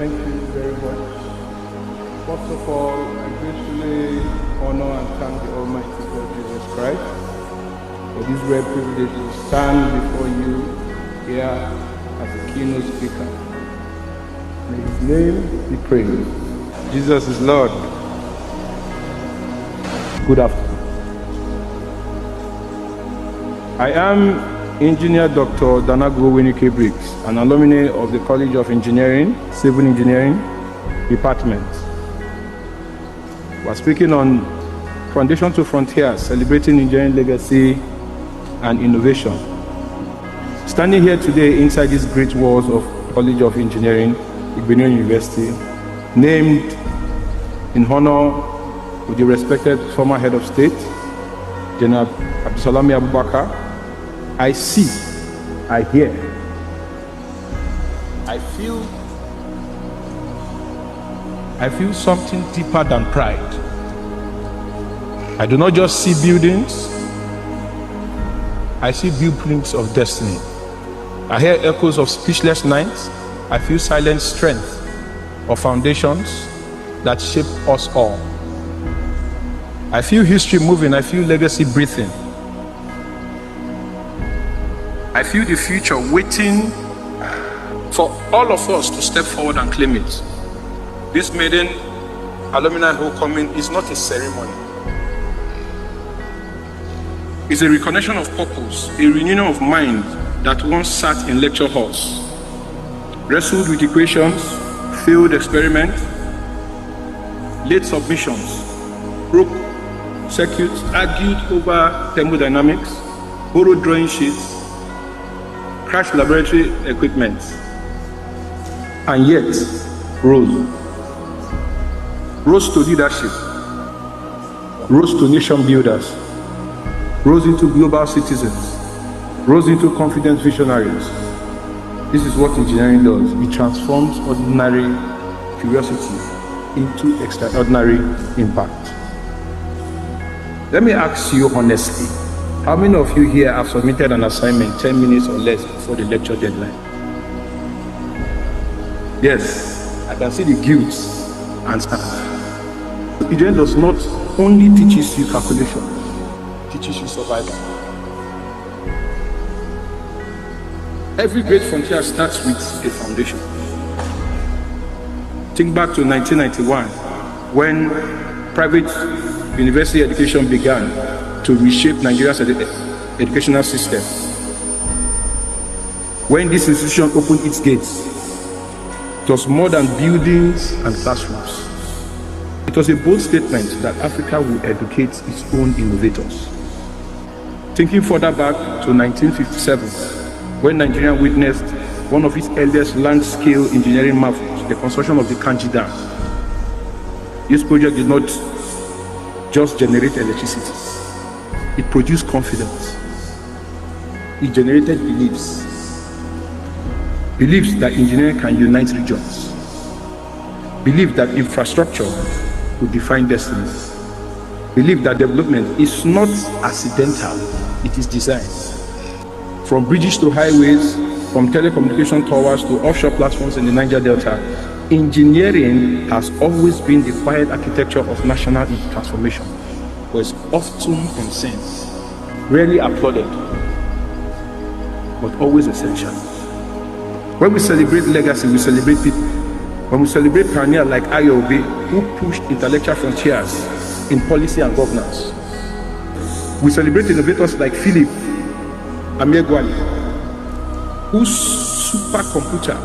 Thank you very much. First of all, I gracefully honor and thank the Almighty God Jesus Christ for this rare privilege to stand before you here as a keynote speaker. May His name be praised. Jesus is Lord. Good afternoon. I am Engineer Dr. Wenike-Briggs, an alumni of the College of Engineering, Civil Engineering Department. We're speaking on Foundation to Frontiers, celebrating engineering legacy and innovation. Standing here today inside these great walls of College of Engineering, Igbinio University, named in honor of the respected former head of state, General Abdulsalami Abubakar, I see, I hear, I feel something deeper than pride. I do not just see buildings, I see blueprints of destiny. I hear echoes of speechless nights. I feel silent strength of foundations that shape us all. I feel history moving, I feel legacy breathing. I feel the future waiting for all of us to step forward and claim it. This maiden alumni homecoming is not a ceremony. It's a recognition of purpose, a reunion of mind that once sat in lecture halls, wrestled with equations, failed experiments, late submissions, broke circuits, argued over thermodynamics, borrowed drawing sheets, crashed laboratory equipment, and yet rose to leadership, rose to nation builders, rose into global citizens, rose into confident visionaries. This is what engineering does. It transforms ordinary curiosity into extraordinary impact. Let me ask you honestly, how many of you here have submitted an assignment 10 minutes or less before the lecture deadline? Yes, I can see the guilt and sadness. Engineering does not only teaches you calculation, it teaches you survival. Every great frontier starts with a foundation. Think back to 1991, when private university education began to reshape Nigeria's educational system. When this institution opened its gates, it was more than buildings and classrooms. It was a bold statement that Africa will educate its own innovators. Thinking further back to 1957, when Nigeria witnessed one of its earliest land-scale engineering marvels, the construction of the Kanji Dam. This project did not just generate electricity. It produced confidence. It generated beliefs. Beliefs that engineering can unite regions. Belief that infrastructure will define destiny. Belief that development is not accidental, it is designed. From bridges to highways, from telecommunication towers to offshore platforms in the Niger Delta, engineering has always been the quiet architecture of national transformation. Was often unseen, rarely applauded, but always essential. When we celebrate legacy, we celebrate people. When we celebrate pioneers like Ayobe, who pushed intellectual frontiers in policy and governance, we celebrate innovators like Philip Amegbali, whose supercomputer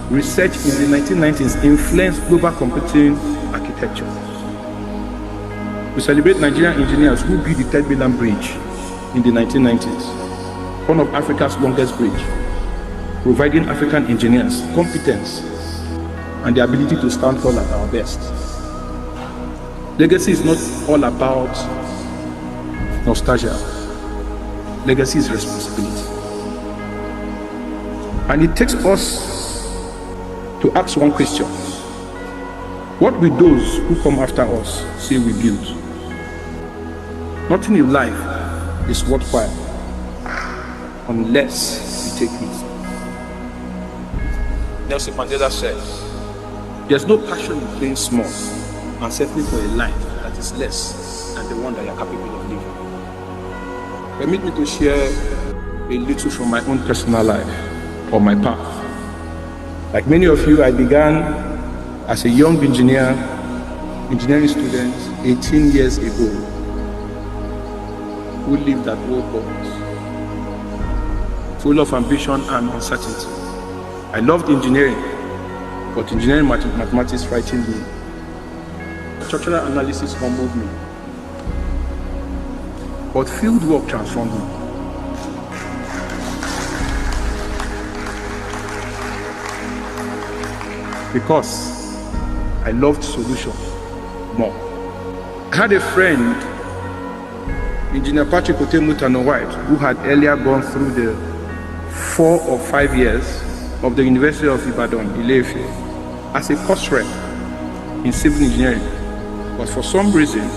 research in the 1990s influenced global computing architecture. We celebrate Nigerian engineers who built the Third Mainland Bridge in the 1990s, one of Africa's longest bridge, providing African engineers competence and the ability to stand tall at our best. Legacy is not all about nostalgia. Legacy is responsibility. And it takes us to ask one question. What will those who come after us say we built? Nothing in life is worthwhile unless we take it. Nelson Mandela says, There's no passion in playing small and settling for a life that is less than the one that you're capable of living. Permit me to share a little from my own personal life or my path. Like many of you, I began as a young engineering student 18 years ago who lived at low points, full of ambition and uncertainty. I loved engineering, but engineering mathematics frightened me. Structural analysis humbled me, but field work transformed me. Because I loved solutions more. I had a friend, Engineer Patrick Otemutano-White, who had earlier gone through the 4 or 5 years of the University of Ibadan, Ile-Ife, as a course rep in civil engineering, but for some reason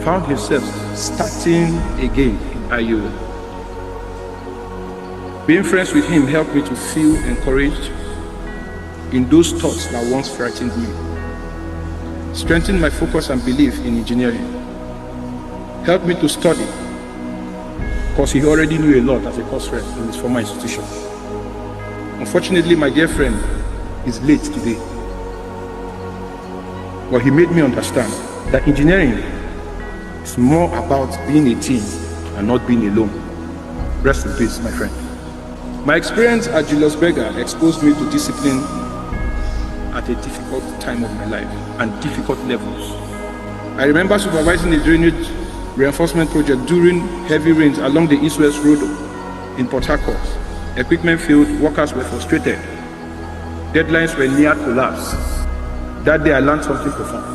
found himself starting again in IU. Being friends with him helped me to feel encouraged in those thoughts that once frightened me, strengthened my focus and belief in engineering, helped me to study, because he already knew a lot as a course rep in his former institution. Unfortunately, my dear friend is late today, but he made me understand that engineering is more about being a team and not being alone. Rest in peace, my friend. My experience at Julius Berger exposed me to discipline at a difficult time of my life and difficult levels. I remember supervising a drainage reinforcement project during heavy rains along the East-West Road in Port Harcourt. Equipment failed, workers were frustrated. Deadlines were near collapse. That day I learned something profound.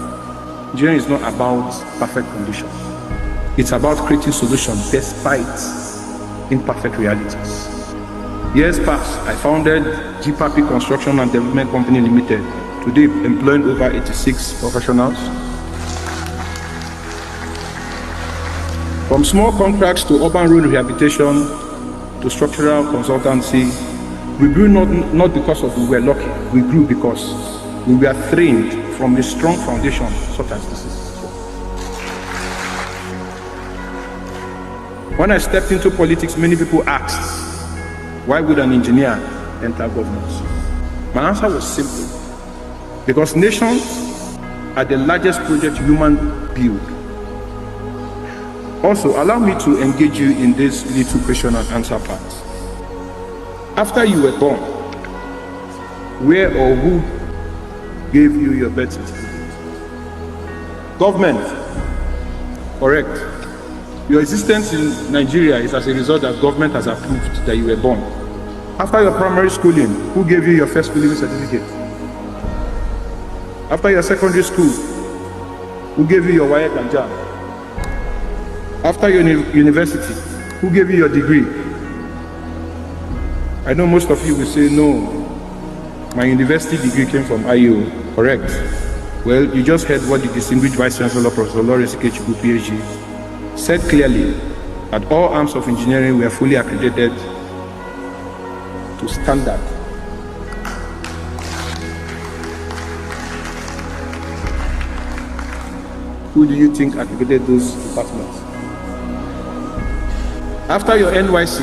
Engineering is not about perfect conditions. It's about creating solutions despite imperfect realities. Years passed, I founded GPAP Construction and Development Company Limited, today employing over 86 professionals. From small contracts to urban road rehabilitation to structural consultancy, we grew not because we were lucky, we grew because we were trained from a strong foundation such as this is. When I stepped into politics, many people asked, why would an engineer enter government? My answer was simple. Because nations are the largest project human build. Also, allow me to engage you in this little question and answer part. After you were born, where or who gave you your birth certificate? Government. Correct. Your existence in Nigeria is as a result that government has approved that you were born. After your primary schooling, who gave you your first schooling certificate? After your secondary school, who gave you your WAEC and JAM? After your university, who gave you your degree? I know most of you will say, no, my university degree came from IU. Correct. Well, you just heard what the distinguished Vice Chancellor, Professor Lawrence Ikechukwu, PhD, said clearly that all arms of engineering were fully accredited to standard. Who do you think accredited those departments? After your NYC,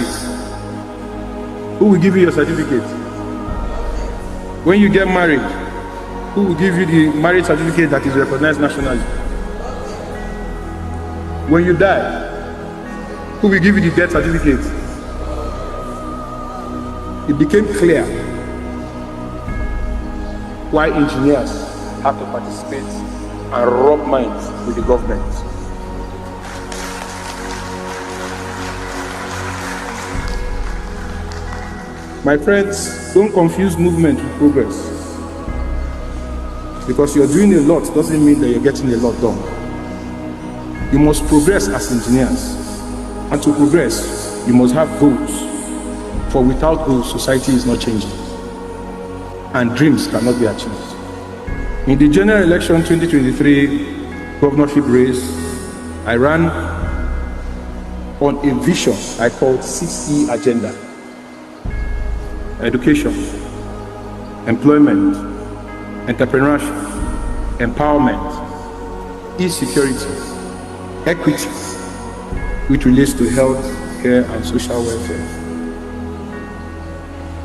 who will give you your certificate? When you get married, who will give you the marriage certificate that is recognized nationally? When you die, who will give you the death certificate? It became clear why engineers have to participate and rub minds with the government. My friends, don't confuse movement with progress. Because you're doing a lot doesn't mean that you're getting a lot done. You must progress as engineers. And to progress, you must have goals. For without goals, society is not changing. And dreams cannot be achieved. In the general election 2023 governorship race, I ran on a vision I called 6E agenda. Education, employment, entrepreneurship, empowerment, e-security, equity, which relates to health, care, and social welfare.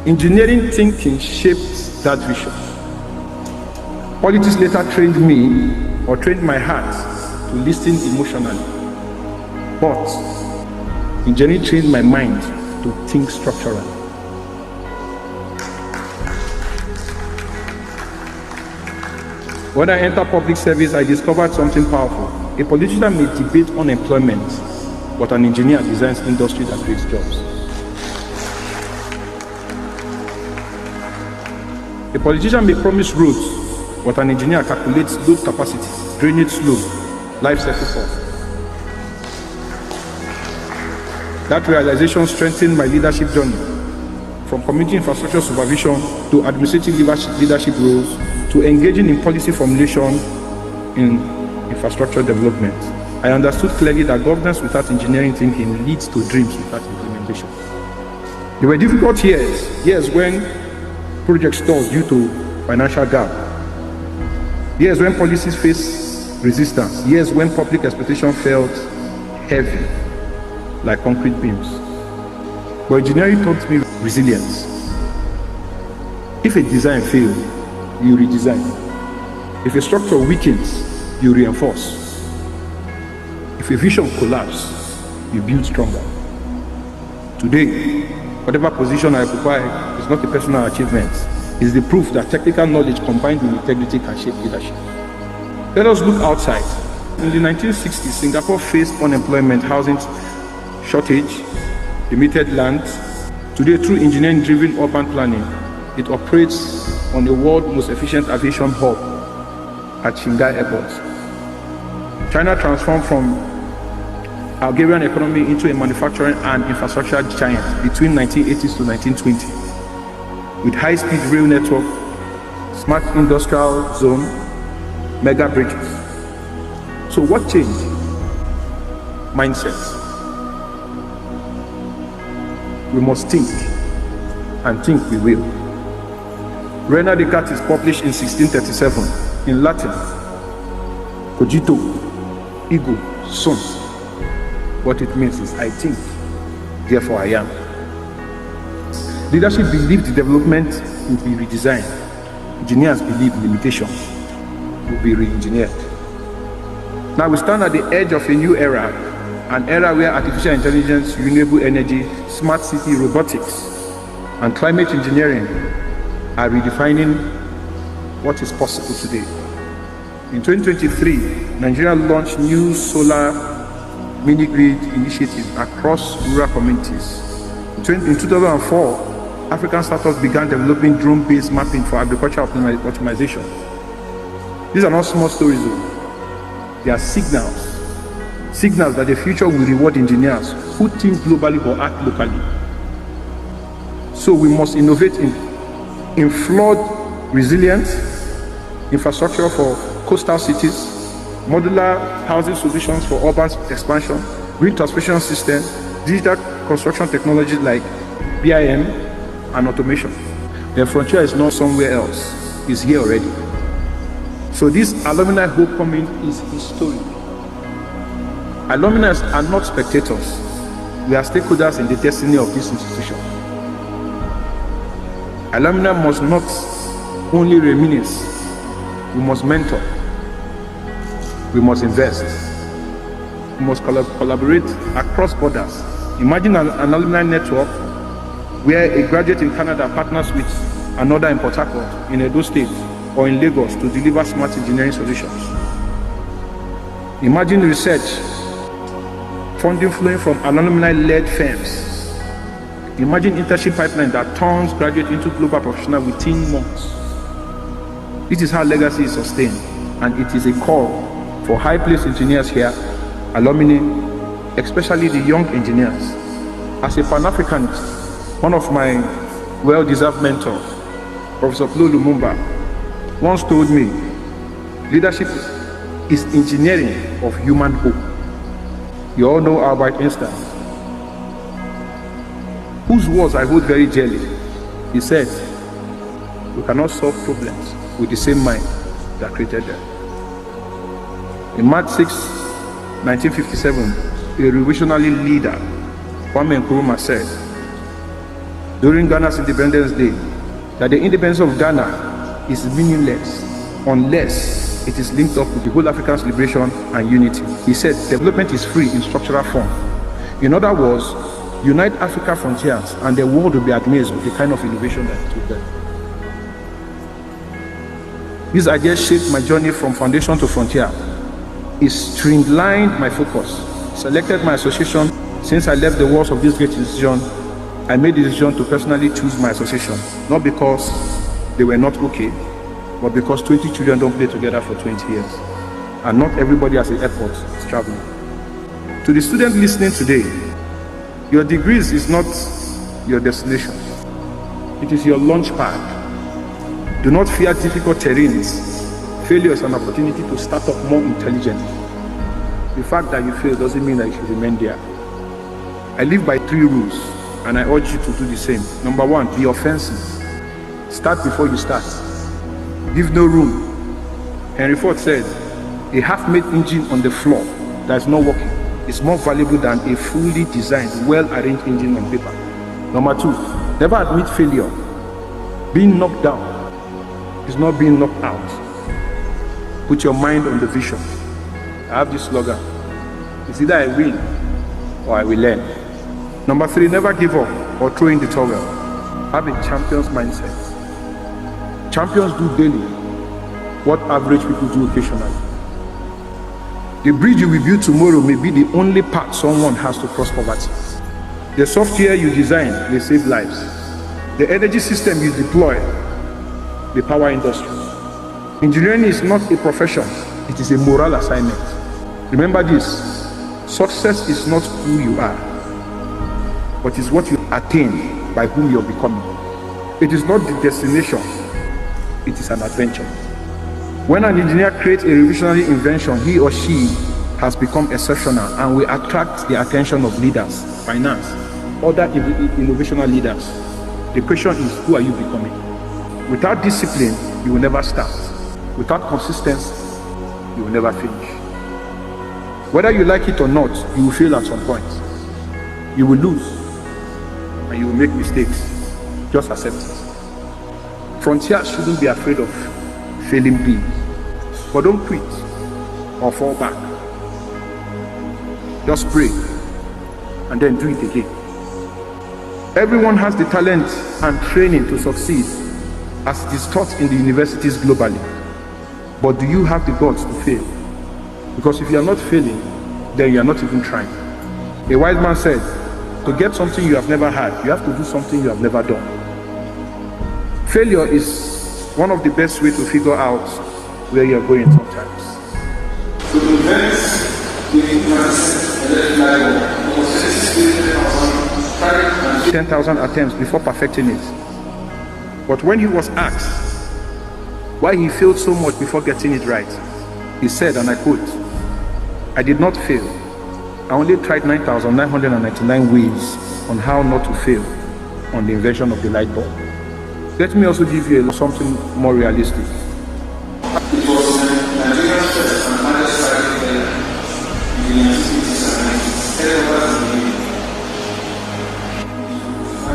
Engineering thinking shaped that vision. Politics later trained me, or trained my heart, to listen emotionally. But engineering trained my mind to think structurally. When I entered public service, I discovered something powerful. A politician may debate unemployment, but an engineer designs industry that creates jobs. A politician may promise roads, but an engineer calculates load capacity, drainage slope, life cycle cost. That realization strengthened my leadership journey, from community infrastructure supervision to administrative leadership roles to engaging in policy formulation in infrastructure development. I understood clearly that governance without engineering thinking leads to dreams without implementation. There were difficult years when projects stalled due to financial gap, years when policies faced resistance, years when public expectation felt heavy, like concrete beams. But engineering taught me resilience. If a design fails, you redesign. If a structure weakens, you reinforce. If a vision collapses, you build stronger. Today, whatever position I occupy is not a personal achievement. It's the proof that technical knowledge combined with integrity can shape leadership. Let us look outside. In the 1960s, Singapore faced unemployment, housing shortage, limited land. Today, through engineering-driven urban planning, it operates on the world's most efficient aviation hub at Shanghai Airport. China transformed from Algerian economy into a manufacturing and infrastructure giant between 1980s to 1920, with high-speed rail network, smart industrial zone, mega bridges. So what changed? Mindset. We must think, and think we will. René Descartes is published in 1637 in Latin. Cogito, ego, sum. What it means is I think, therefore I am. Leadership believes the development will be redesigned. Engineers believe limitation will be re-engineered. Now we stand at the edge of a new era, an era where artificial intelligence, renewable energy, smart city, robotics, and climate engineering are redefining what is possible today. In 2023, Nigeria launched new solar mini-grid initiatives across rural communities. In 2004, African startups began developing drone-based mapping for agricultural optimization. These are not small stories though. They are signals that the future will reward engineers who think globally but act locally. So we must innovate in flood resilience, infrastructure for coastal cities, modular housing solutions for urban expansion, grid transmission systems, digital construction technologies like BIM and automation. The frontier is not somewhere else, it's here already. So this alumni homecoming is historic. Alumni are not spectators. We are stakeholders in the destiny of this institution. Alumni must not only reminisce, we must mentor, we must invest, we must collaborate across borders. Imagine an alumni network where a graduate in Canada partners with another in Port Harcourt, in Edo State, or in Lagos to deliver smart engineering solutions. Imagine research funding flowing from alumni-led firms. Imagine internship pipeline that turns graduate into global professional within months. This is how legacy is sustained, and it is a call for high-placed engineers here, alumni, especially the young engineers. As a Pan-Africanist, one of my well-deserved mentors, Professor Flo Lumumba, once told me, leadership is engineering of human hope. You all know Albert Einstein, whose words I hold very dearly. He said, We cannot solve problems with the same mind that created them. In March 6, 1957, a revolutionary leader, Kwame Nkrumah, said during Ghana's Independence Day that the independence of Ghana is meaningless unless it is linked up with the whole African liberation and unity. He said development is free in structural form. In other words, unite Africa frontiers and the world will be amazed with the kind of innovation that it will bring. These ideas shaped my journey from foundation to frontier. It streamlined my focus, selected my association. Since I left the walls of this great institution, I made the decision to personally choose my association, not because they were not okay, but because 20 children don't play together for 20 years. And not everybody has an airport is traveling. To the student listening today, your degrees is not your destination. It is your launch pad. Do not fear difficult terrains. Failure is an opportunity to start up more intelligently. The fact that you fail doesn't mean that you should remain there. I live by 3 rules, and I urge you to do the same. Number 1, be offensive. Start before you start. Give no room. Henry Ford said, a half-made engine on the floor that is not working is more valuable than a fully designed, well-arranged engine on paper. Number 2, never admit failure. Being knocked down is not being knocked out. Put your mind on the vision. I have this slogan. It's either I win or I will learn. Number 3, never give up or throw in the towel. Have a champion's mindset. Champions do daily what average people do occasionally. The bridge you will build tomorrow may be the only path someone has to cross poverty. The software you design will save lives. The energy system you deploy, the power industry. Engineering is not a profession, it is a moral assignment. Remember this, success is not who you are, but is what you attain by whom you're becoming. It is not the destination, it is an adventure. When an engineer creates a revolutionary invention, he or she has become exceptional and will attract the attention of leaders, finance, other innovational leaders. The question is, who are you becoming? Without discipline, you will never start. Without consistency, you will never finish. Whether you like it or not, you will fail at some point. You will lose, and you will make mistakes. Just accept it. Frontiers shouldn't be afraid of failing big, but don't quit or fall back. Just pray, and then do it again. Everyone has the talent and training to succeed, as it is taught in the universities globally. But do you have the guts to fail? Because if you are not failing, then you are not even trying. A wise man said, to get something you have never had, you have to do something you have never done. Failure is one of the best ways to figure out where you are going sometimes. To prevent the 10,000 attempts before perfecting it. But when he was asked why he failed so much before getting it right, he said, and I quote, I did not fail. I only tried 9,999 ways on how not to fail on the invention of the light bulb. Let me also give you something more realistic. It was Nigeria's first and largest private airline in the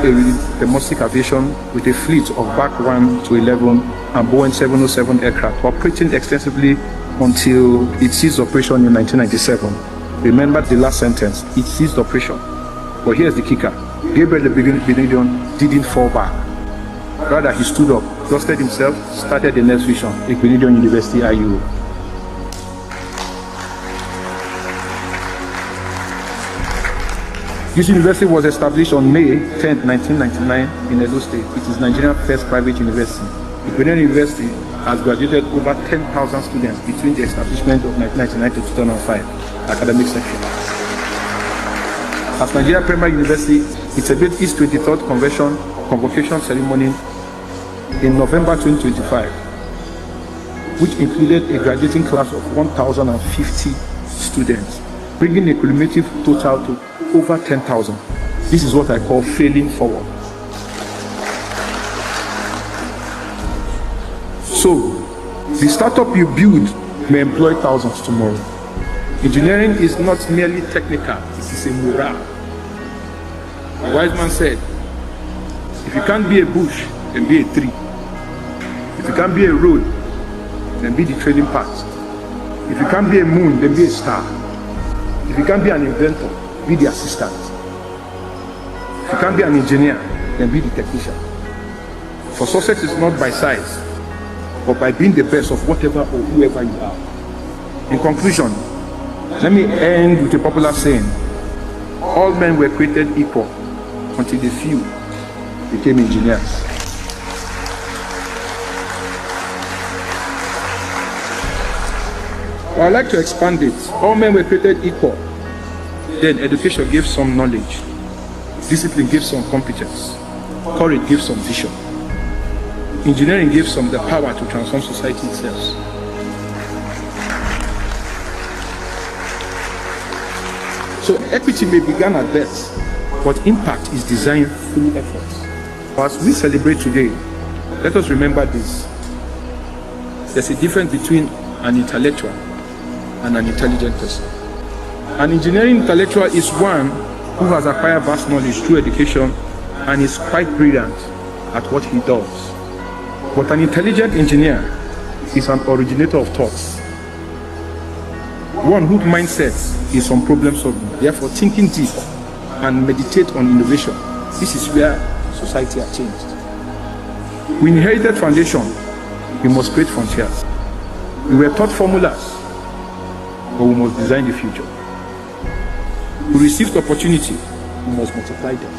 1957. Domestic aviation with a fleet of Bach 1 to 11 and Boeing 707 aircraft operating extensively until it ceased operation in 1997. Remember the last sentence, it ceased operation. But here's the kicker. Gabriel the Benedion didn't fall back. Rather, he stood up, dusted himself, started the next vision, Benedion University IU. This university was established on May 10, 1999 in Edo State. It is Nigeria's first private university. Benedion University has graduated over 10,000 students between the establishment of 1999 to 2005 academic section. As Nigeria Premier University, it celebrated its 23rd convocation ceremony in November 2025, which included a graduating class of 1,050 students, bringing a cumulative total to over 10,000. This is what I call failing forward. So, the startup you build may employ thousands tomorrow. Engineering is not merely technical, it is a morale. A wise man said, if you can't be a bush, then be a tree. If you can't be a road, then be the trading path. If you can't be a moon, then be a star. If you can't be an inventor, be the assistant. If you can't be an engineer, then be the technician. For success is not by size, but by being the best of whatever or whoever you are. In conclusion, let me end with a popular saying: all men were created equal until the few became engineers. I'd like to expand it. All men were created equal. Then education gives some knowledge. Discipline gives some competence. Courage gives some vision. Engineering gives some the power to transform society itself. So equity may begin at birth, but impact is designed through effort. As we celebrate today, let us remember this. There's a difference between an intellectual and an intelligent person. An engineering intellectual is one who has acquired vast knowledge through education and is quite brilliant at what he does. But an intelligent engineer is an originator of thoughts, one whose mindset is on problem solving, therefore thinking deep and meditate on innovation. This is where society has changed. We inherited foundation, we must create frontiers. We were taught formulas, but we must design the future. We received opportunity, we must multiply them.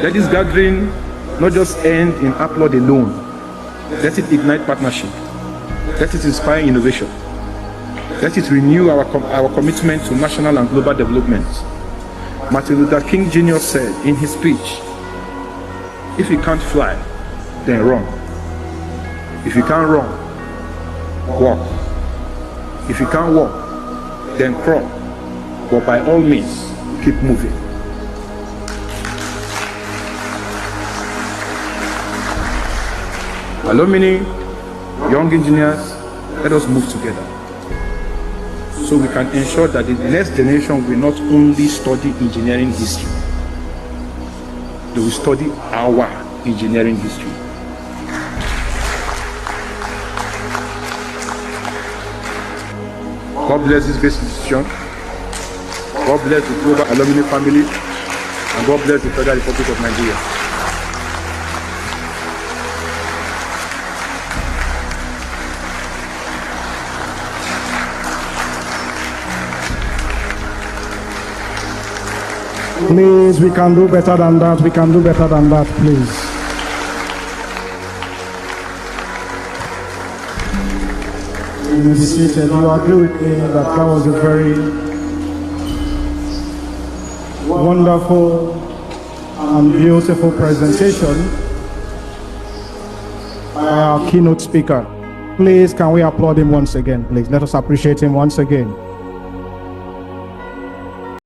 Let this gathering not just end in applaud alone. Let it ignite partnership. Let it inspire innovation. Let it renew our commitment to national and global development. Martin Luther King Jr. said in his speech, if you can't fly, then run. If you can't run, walk. If you can't walk, then crawl. But by all means, keep moving. Alumni, young engineers, let us move together so we can ensure that the next generation will not only study engineering history, they will study our engineering history. God bless this great institution. God bless the global alumni family, and God bless the Federal Republic of Nigeria. Please, we can do better than that. We can do better than that, please. You may be seated. You agree with me that that was a very wonderful and beautiful presentation by our keynote speaker. Please, can we applaud him once again, please? Let us appreciate him once again.